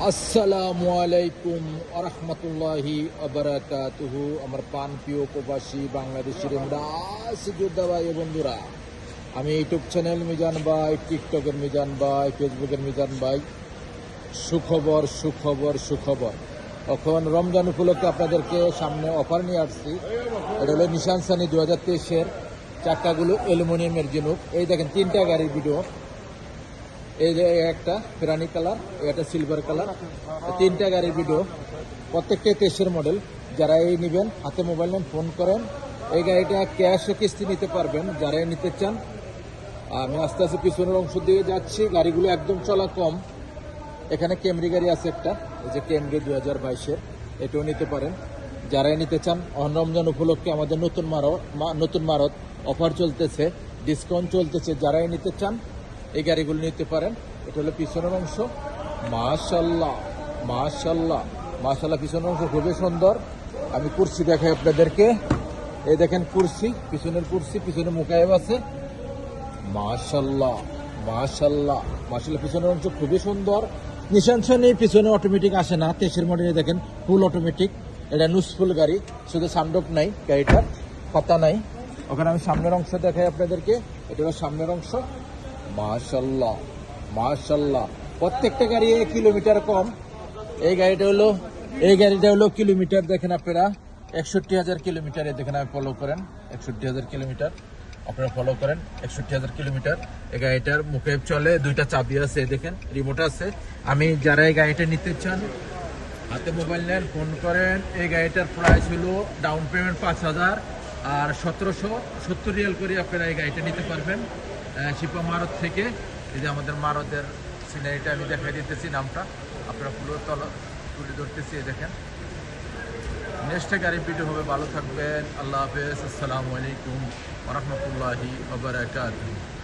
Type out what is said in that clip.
আসসালামু আলাইকুম আরহামতুল্লাহি আবরাকাতুহু। আমার প্রাণ প্রিয় প্রবাসী বাংলাদেশের যোদ্ধা ভাই ও বন্ধুরা, আমি ইউটিউব চ্যানেল মিজান ভাই, টিকটকের মিজান ভাই, ফেসবুকের মিজান ভাই। সুখবর সুখবর সুখবর। এখন রমজান উপলক্ষে আপনাদেরকে সামনে অফার নিয়ে আসছি। এটা হলো নিশান সানি 2023-এর চাকাগুলো অ্যালুমিনিয়ামের জিনুক। এই দেখেন 3টা গাড়ির ভিডিও। এই যে একটা ফেরানি কালার, একটা সিলভার কালার, 3টা গাড়ির ভিডিও। প্রত্যেকটা 23-এর মডেল। যারা এই নেবেন হাতে মোবাইল নেন, ফোন করেন। এই গাড়িটা ক্যাশে কিস্তি নিতে পারবেন যারা নিতে চান। আমি আস্তে আস্তে পিছনের অংশ দিয়ে যাচ্ছি। গাড়িগুলো একদম চলা কম। এখানে ক্যামরি গাড়ি আছে একটা, এই যে ক্যামরি 2022-এর, এটাও নিতে পারেন যারাই নিতে চান। রমজান উপলক্ষে আমাদের নতুন মারত অফার চলতেছে, ডিসকাউন্ট চলতেছে। যারাই নিতে চান এই গাড়িগুলো নিতে পারেন। এটা হলো পিছনের অংশ। মাশাল্লাহ মাশাল্লাহ মাশাল্লাহ, পিছনের অংশ খুবই সুন্দর। আমি কুরসি দেখাই আপনাদেরকে। এই দেখেন কুরসি, পিছনের কুরসি, পিছনে মুকায়েব আছে। মাশাল্লাহ মাশাল্লাহ মাশাল্লাহ, পিছনের অংশ খুবই সুন্দর। নিশান সানি পিছনে অটোমেটিক আসে না, 23-এর মডেলে দেখেন ফুল অটোমেটিক। এটা নুসফুল গাড়ি, শুধু সানরুফ নাই গাড়িটার, পাতা নাই। ওখানে আমি সামনের অংশ দেখাই আপনাদেরকে। এটা হলো সামনের অংশ। মাশাল্লাহ মাশাল্লাহ, প্রত্যেকটা গাড়ি কিলোমিটার কম। এই গাড়িটা হলো কিলোমিটার দেখেন আপনারা 61,000 কিলোমিটার। দেখেন আমি ফলো করেন 61,000 কিলোমিটার, আপনারা ফলো করেন 61,000 কিলোমিটার। এই গাড়িটার মুখে চলে, 2টা চাবি আছে, দেখেন রিমোট আছে। আমি যারা এই গাড়িটা নিতে চান হাতে মোবাইল নেন, ফোন করেন। এই গাড়িটার প্রাইস হলো ডাউন পেমেন্ট 5,000 আর 1770 রিয়াল করে আপনারা এই গাড়িটা নিতে পারবেন শিপা মারত থেকে। এই যে আমাদের মারতের সিনারিটা আমি দেখাই দিতেছি, নামটা আপনারা পুরো তুলে ধরতেছি। দেখেন নেক্সট গাড়ির ভিডিও হবে। ভালো থাকবেন, আল্লাহ হাফেজ, আসসালামু আলাইকুম ওয়া রাহমাতুল্লাহি ওয়া বারাকাতুহু।